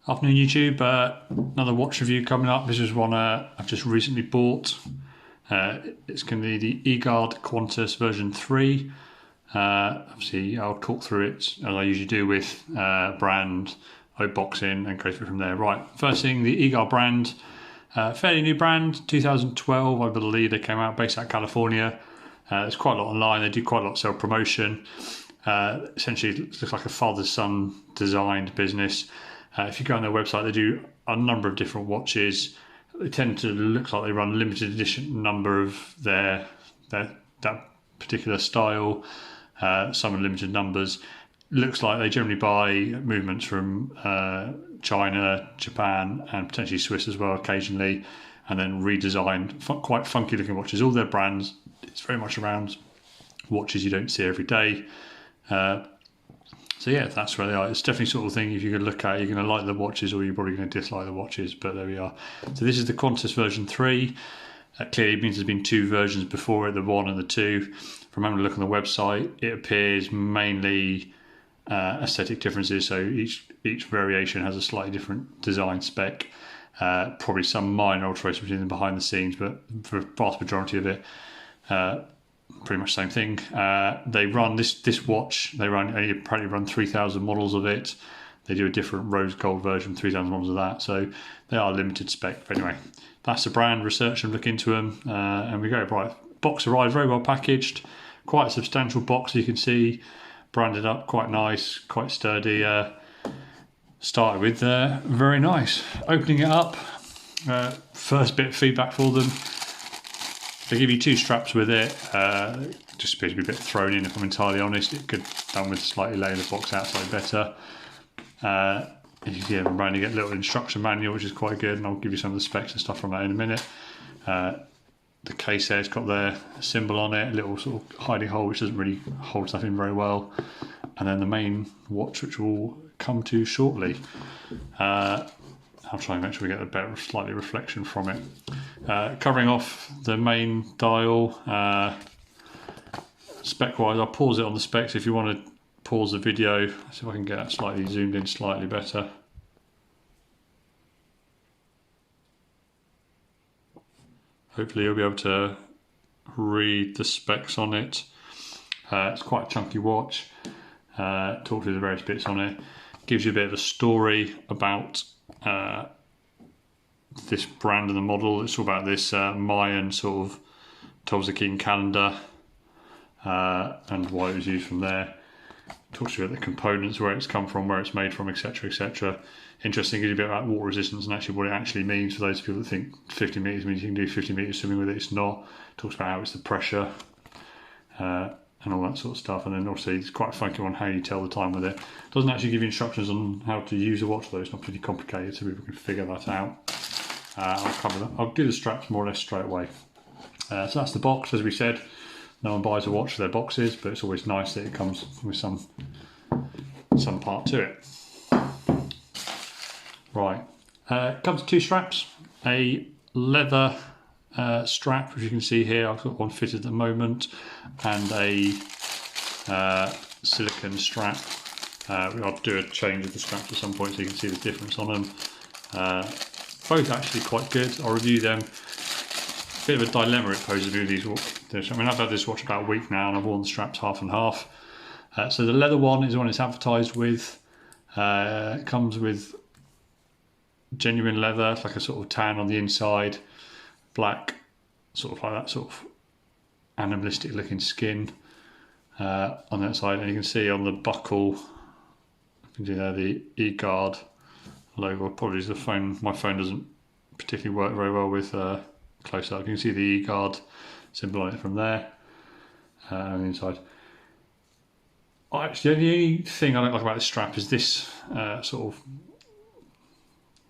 Afternoon YouTube, another watch review coming up. This is one I've just recently bought. It's going to be the Egard Quantus version 3. Obviously I'll talk through it as I usually do with brand, unboxing and go through from there. Right, first thing, the Egard brand, fairly new brand, 2012 I believe they came out, based out of California. There's quite a lot online, they do quite a lot of self-promotion. Essentially it looks like a father-son designed business. If you go on their website, they do a number of different watches. They tend to look like they run limited edition number of that particular style. Some are limited numbers. Looks like they generally buy movements from China, Japan, and potentially Swiss as well occasionally, and then redesign quite funky looking watches. All their brands, it's very much around watches you don't see every day. So yeah, that's where they are. It's definitely sort of thing if you could look at, you're going to like the watches or you're probably going to dislike the watches, but there we are. So this is the Quantus version 3. Clearly it means there's been two versions before it, the 1 and the 2. From having a look on the website, it appears mainly aesthetic differences, so each variation has a slightly different design spec. Probably some minor alterations between them behind the scenes, but for the vast majority of it, pretty much the same thing. They run this watch. They apparently run 3,000 models of it. They do a different rose gold version, 3,000 models of that. So they are limited spec. But anyway, that's the brand. Research and look into them, and we go. Right, box arrived, very well packaged. Quite a substantial box, you can see, branded up, quite nice, quite sturdy. Started with very nice. Opening it up, first bit of feedback for them. They give you two straps with it. Just appears to be a bit thrown in, if I'm entirely honest. It could have done with slightly laying the box out slightly better. As you can see, I'm going to get a little instruction manual, which is quite good, and I'll give you some of the specs and stuff from that in a minute. The case there, it's got their symbol on it, a little sort of hiding hole, which doesn't really hold stuff in very well. And then the main watch, which we'll come to shortly. I'll try and make sure we get a better slightly reflection from it. Covering off the main dial, spec-wise, I'll pause it on the specs if you want to pause the video. See if I can get that slightly zoomed in slightly better. Hopefully you'll be able to read the specs on it. It's quite a chunky watch. Talk through the various bits on it. Gives you a bit of a story about this brand and the model. It's all about this Mayan sort of Tzolk'in calendar and why it was used from there. Talks to you about the components, where it's come from, where it's made from, etc, etc. Interesting, gives you a bit about water resistance and actually what it actually means for those people that think 50 metres means you can do 50 metres swimming with it. It's not. Talks about how it's the pressure and all that sort of stuff. And then obviously it's quite a funky one, how you tell the time with it. Doesn't actually give you instructions on how to use a watch though. It's not pretty complicated, so people can figure that out. I'll cover that. I'll do the straps more or less straight away. So that's the box. As we said, no one buys a watch for their boxes, but it's always nice that it comes with some part to it. Right, comes with two straps. A leather strap, which you can see here. I've got one fitted at the moment, and a silicone strap. I'll do a change of the straps at some point so you can see the difference on them. Both actually quite good. I'll review them. Bit of a dilemma it poses with these watches. I mean, I've had this watch about a week now and I've worn the straps half and half. So the leather one is the one it's advertised with. It comes with genuine leather, like a sort of tan on the inside, black, sort of like that sort of animalistic looking skin on that side. And you can see on the buckle, you can see there the Egard logo. Probably the phone, my phone doesn't particularly work very well with close up. You can see the Egard symbol on it from there on the inside. Actually, the only thing I don't like about this strap is this sort of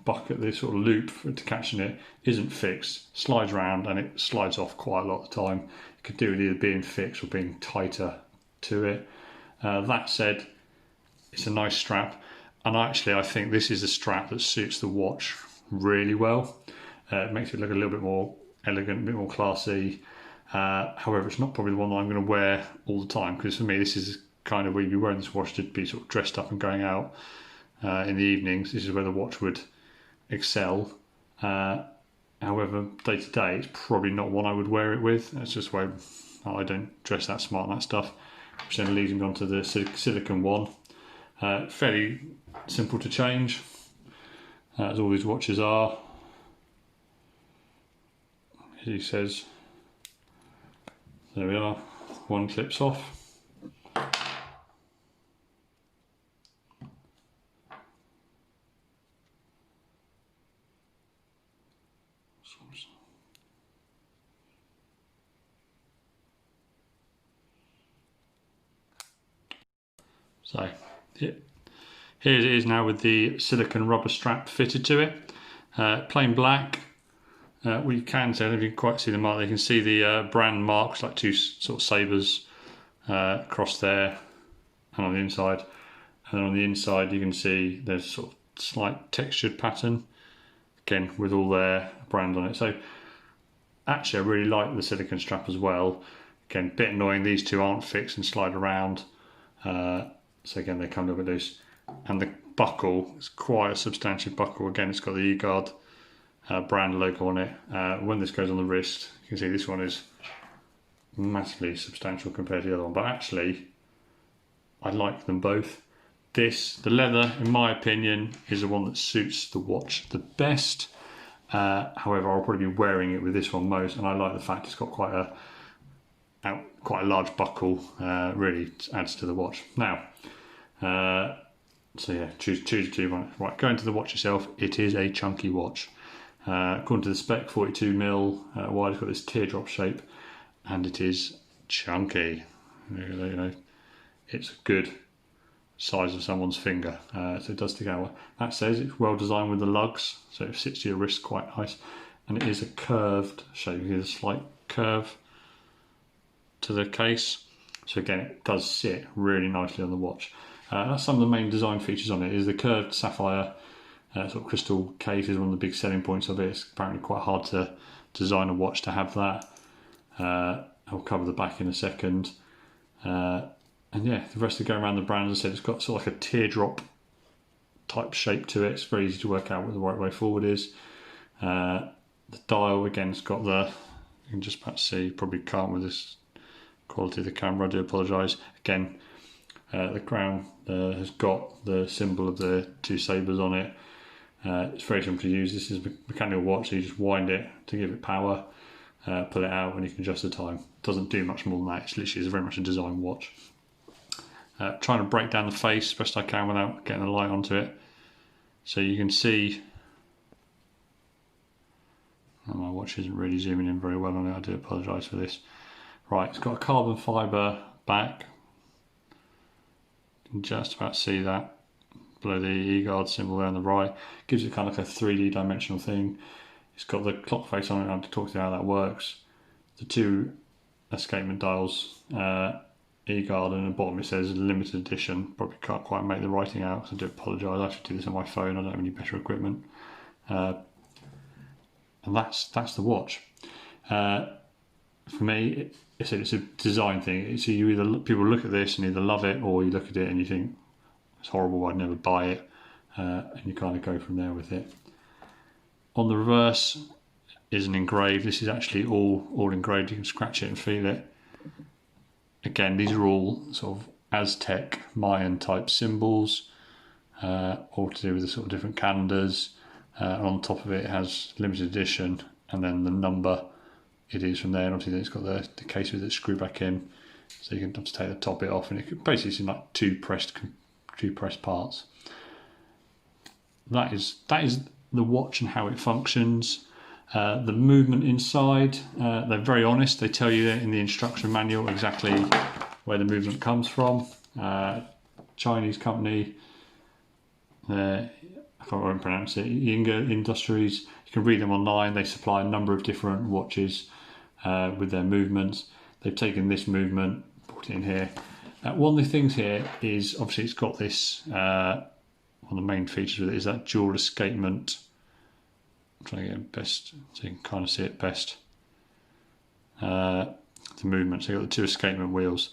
bucket, this sort of loop to catching it isn't fixed. Slides around and it slides off quite a lot of the time. It could do with either being fixed or being tighter to it. That said, it's a nice strap, and actually I think this is a strap that suits the watch really well. It makes it look a little bit more elegant, a bit more classy. However, it's not probably the one that I'm going to wear all the time, because for me this is kind of where you'd be wearing this watch to be sort of dressed up and going out. in the evenings, this is where the watch would excel. However, day to day, it's probably not one I would wear it with. That's just why I don't dress that smart and that stuff. Which then leads me on to the silicone one. Fairly simple to change, as all these watches are. As he says, there we are, one clips off. So here it is now with the silicone rubber strap fitted to it. Plain black. We can tell, if you can quite see the mark, you can see the brand marks, like two sort of sabres across there and on the inside. And then on the inside you can see there's sort of slight textured pattern, again with all their brand on it. So actually I really like the silicone strap as well. Again, a bit annoying, these two aren't fixed and slide around. So again, they come a little bit loose. And the buckle is quite a substantial buckle. Again, it's got the Egard brand logo on it. When this goes on the wrist, you can see this one is massively substantial compared to the other one. But actually, I like them both. The leather, in my opinion, is the one that suits the watch the best. However, I'll probably be wearing it with this one most, and I like the fact it's got quite a large buckle. Really adds to the watch. Now, so yeah, choose a two one. Right, going to the watch itself, it is a chunky watch. According to the spec, 42mm wide. It's got this teardrop shape, and it is chunky. You know, it's a good size of someone's finger, so it does stick out. That says it's well designed with the lugs, so it sits to your wrist quite nice, and it is a curved shape. There's a slight curve to the case, so again, it does sit really nicely on the watch. That's some of the main design features on it. Is the curved sapphire sort of crystal case is one of the big selling points of it. It's apparently quite hard to design a watch to have that. I'll cover the back in a second. And yeah, the rest of the go around the brand, as I said, it's got sort of like a teardrop type shape to it. It's very easy to work out what the right way forward is. The dial, again, it's got you can just about see, you probably can't with this quality of the camera, I do apologise. Again, the crown has got the symbol of the two sabres on it. It's very simple to use. This is a mechanical watch, so you just wind it to give it power, pull it out, and you can adjust the time. It doesn't do much more than that. It's literally very much a design watch. Trying to break down the face best I can without getting the light onto it. So you can see, my watch isn't really zooming in very well on it, I do apologise for this. Right, it's got a carbon fibre back. You can just about see that below the Egard symbol there on the right. Gives it kind of like a 3D dimensional thing. It's got the clock face on it, I'll talk to you how that works. The two escapement dials, Egard, and at the bottom it says limited edition. Probably can't quite make the writing out, so I do apologise. I should do this on my phone, I don't have any better equipment. And that's the watch. For me, it's a design thing. So people look at this and either love it, or you look at it and you think it's horrible, I'd never buy it, and you kind of go from there with it. On the reverse is an engraved. This is actually all engraved. You can scratch it and feel it. Again, these are all sort of Aztec, Mayan type symbols, all to do with the sort of different calendars. On top of it, it has limited edition, and then the number it is from there. And obviously, it's got the case with it screwed back in, so you can have to take the top bit off, and it basically seems like two pressed parts. That is the watch and how it functions. The movement inside, they're very honest. They tell you in the instruction manual exactly where the movement comes from. Chinese company, I can't pronounce it, Yinga Industries. You can read them online. They supply a number of different watches with their movements. They've taken this movement, put it in here. One of the things here is, obviously it's got this, one of the main features with it is that dual escapement. I'm trying to get it best so you can kind of see it best. The movement, so you've got the two escapement wheels.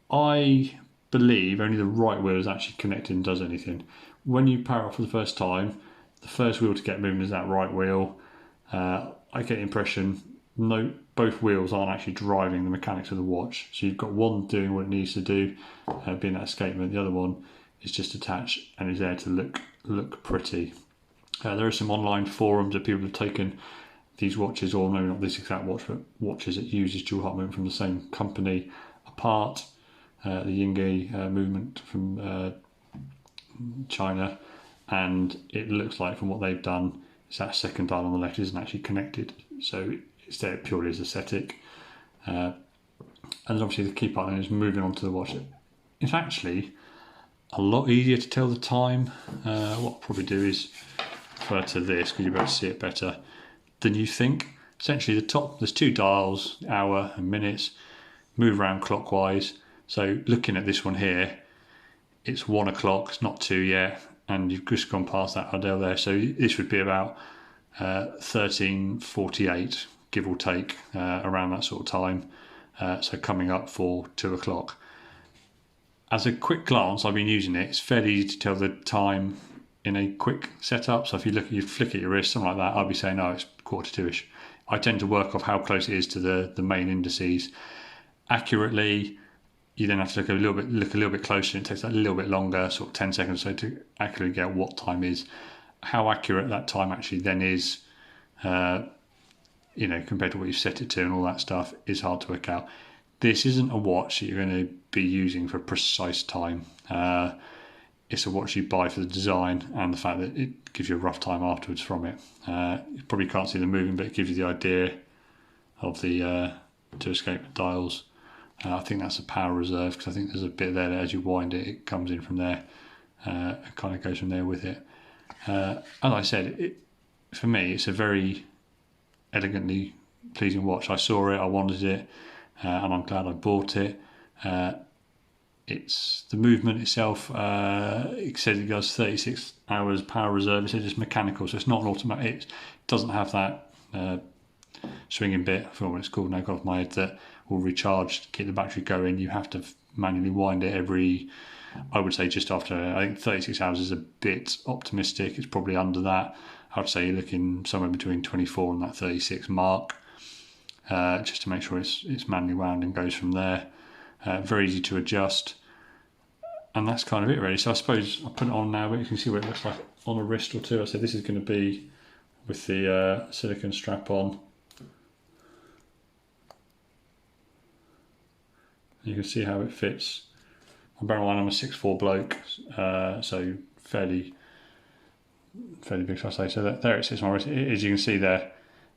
I believe only the right wheel is actually connected and does anything. When you power off for the first time, the first wheel to get moving is that right wheel. I get the impression both wheels aren't actually driving the mechanics of the watch. So you've got one doing what it needs to do, being that escapement. The other one is just attached and is there to look pretty. There are some online forums that people have taken these watches, or maybe not this exact watch, but watches that uses dual heart movement from the same company apart. The Yingyi movement from China, and it looks like from what they've done is that second dial on the left isn't actually connected, so it's there purely as aesthetic. And obviously the key part then is moving on to the watch. It's actually a lot easier to tell the time. What I'll probably do is refer to this because you'll be able to see it better than you think. Essentially the top, there's two dials, hour and minutes, move around clockwise. So looking at this one here, it's 1 o'clock, it's not 2 yet, and you've just gone past that dial there. So this would be about 13:48, give or take, around that sort of time. So coming up for 2 o'clock. As a quick glance, I've been using it. It's fairly easy to tell the time in a quick setup. So if you flick at your wrist, something like that, I'll be saying, oh, it's 1:45-ish. I tend to work off how close it is to the main indices. Accurately, you then have to look a little bit closer. It takes a little bit longer, sort of 10 seconds or so, to accurately get what time is. How accurate that time actually then is, compared to what you've set it to and all that stuff, is hard to work out. This isn't a watch that you're going to be using for precise time. It's a watch you buy for the design and the fact that it gives you a rough time afterwards from it. You probably can't see the moving, but it gives you the idea of the two escapement dials. I think that's a power reserve, because I think there's a bit there that as you wind it, it comes in from there. It kind of goes from there with it. As I said, for me, it's a very elegantly pleasing watch. I saw it, I wanted it, and I'm glad I bought it. It's the movement itself. It says it goes 36 hours power reserve. It says it's mechanical, so it's not an automatic. It doesn't have that swinging bit, I forgot what it's called now, got off my head, that will recharge to keep the battery going. You have to manually wind it every, I would say just after, I think 36 hours is a bit optimistic. It's probably under that. I would say you're looking somewhere between 24 and that 36 mark, just to make sure it's manually wound and goes from there. Very easy to adjust. And that's kind of it really. So I suppose I'll put it on now, but you can see what it looks like on a wrist or two. I said this is going to be with the silicone strap on. You can see how it fits. Bear in mind I'm a 6'4" bloke, so fairly big, shall I say. So there it sits on my wrist. As you can see there,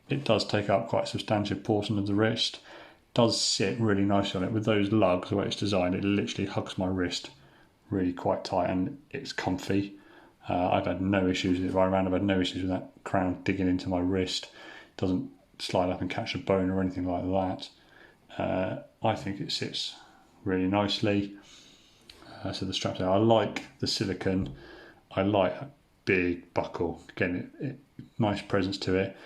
it does take up quite a substantial portion of the wrist. It does sit really nicely on it. With those lugs, the way it's designed, it literally hugs my wrist really quite tight, and it's comfy. I've had no issues with it right around. I've had no issues with that crown digging into my wrist. It doesn't slide up and catch a bone or anything like that. I think it sits really nicely. So the strap there, I like the silicone. I like a big buckle. Again, nice presence to it.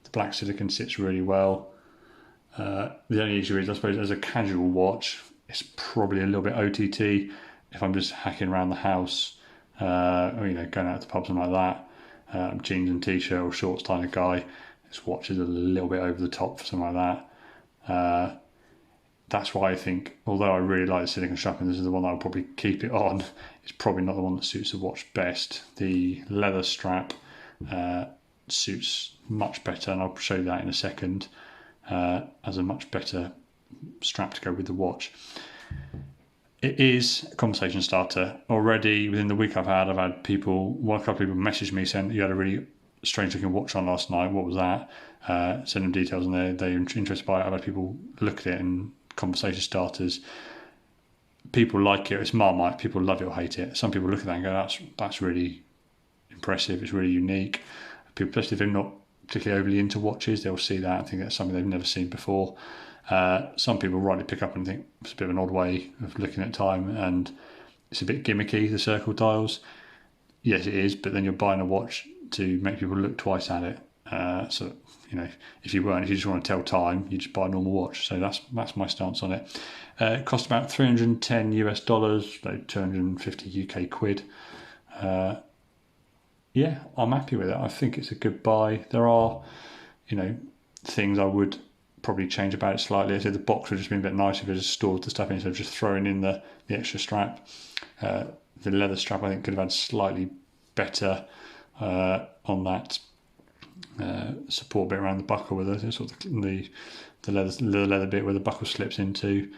The black silicone sits really well. The only issue is, I suppose, as a casual watch, it's probably a little bit OTT. If I'm just hacking around the house, or going out to the pub, something like that, jeans and t-shirt or shorts kind of guy, this watch is a little bit over the top for something like that. That's why I think, although I really like the silicone strapping, this is the one that I'll probably keep it on. It's probably not the one that suits the watch best. The leather strap suits much better, and I'll show you that in a second, as a much better strap to go with the watch. It is a conversation starter. Already within the week I've had a couple of people message me saying that you had a really strange looking watch on last night. What was that? Send them details, and they're interested by it. I've had people look at it, and conversation starters. People like it. It's Marmite. People love it or hate it. Some people look at that and go, that's really impressive. It's really unique. People, especially if they're not particularly overly into watches, they'll see that and think that's something they've never seen before. Some people rightly pick up and think it's a bit of an odd way of looking at time, and it's a bit gimmicky, the circle dials. Yes, it is, but then you're buying a watch to make people look twice at it. So if you just want to tell time, you just buy a normal watch. So that's my stance on it. It cost about $310 US, so 250 UK quid. Yeah, I'm happy with it. I think it's a good buy. There are, things I would probably change about it slightly. I said the box would just been a bit nicer if it just stored the stuff in instead of just throwing in the extra strap. The leather strap I think could have had slightly better on that support bit around the buckle with it, sort of the leather bit where the buckle slips into.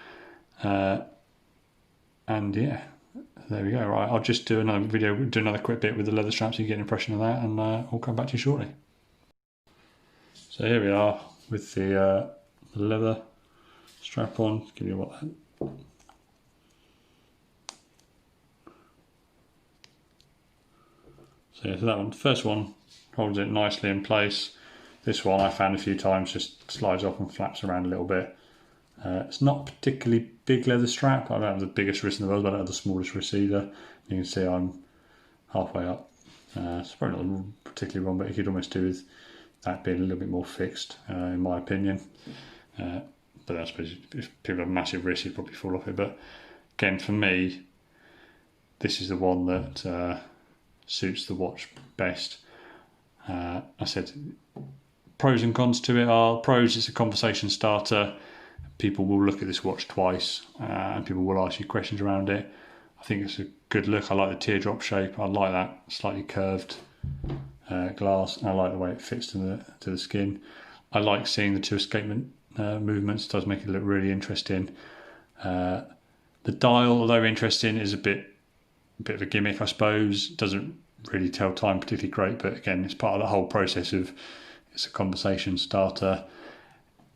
And yeah, there we go. Right, I'll just do another video, do another quick bit with the leather straps so you get an impression of that, and I'll come back to you shortly. So here we are with the leather strap on. Give you what that. So yeah, so that one, the first one holds it nicely in place. This one I found a few times just slides off and flaps around a little bit. It's not a particularly big leather strap. I don't have the biggest wrist in the world, but I have the smallest wrist either. You can see I'm halfway up. It's probably not particularly wrong, but you could almost do with that being a little bit more fixed, in my opinion. But I suppose if people have massive wrists, you'd probably fall off it. But again, for me, this is the one that suits the watch best. I said pros and cons to it are: pros, it's a conversation starter. People will look at this watch twice, and people will ask you questions around it. I think it's a good look. I like the teardrop shape. I like that slightly curved glass, and I like the way it fits to the skin. I like seeing the two escapement movements. It does make it look really interesting. The dial, although interesting, is a bit of a gimmick, I suppose. It doesn't really tell time particularly great, but again, it's part of the whole process of it's a conversation starter.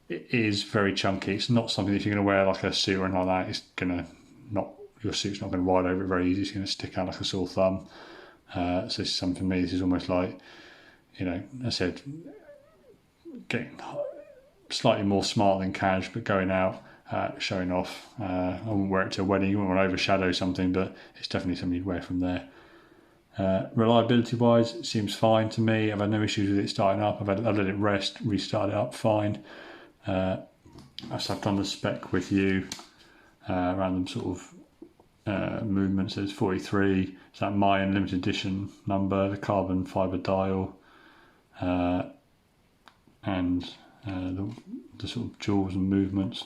It is very chunky. It's not something that if you're going to wear like a suit or anything like that, it's going to your suit's not going to ride over it very easy. It's going to stick out like a sore thumb. So this is something for me. This is almost like, I said, getting slightly more smart than cash, but going out, showing off. I wouldn't wear it to a wedding. You wouldn't want to overshadow something, but it's definitely something you'd wear from there. Reliability wise, it seems fine to me. I've had no issues with it starting up. I've let it rest, restart it up fine. As I've done the spec with you, random sort of movements. There's 43. It's that Mayan limited edition number, the carbon fibre dial, and the sort of jewels and movements,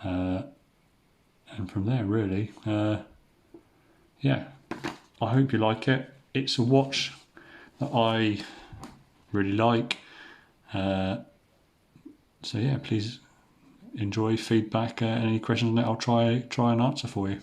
and from there really, yeah. I hope you like it. It's a watch that I really like. So yeah, please enjoy feedback. Any questions on it, I'll try and answer for you.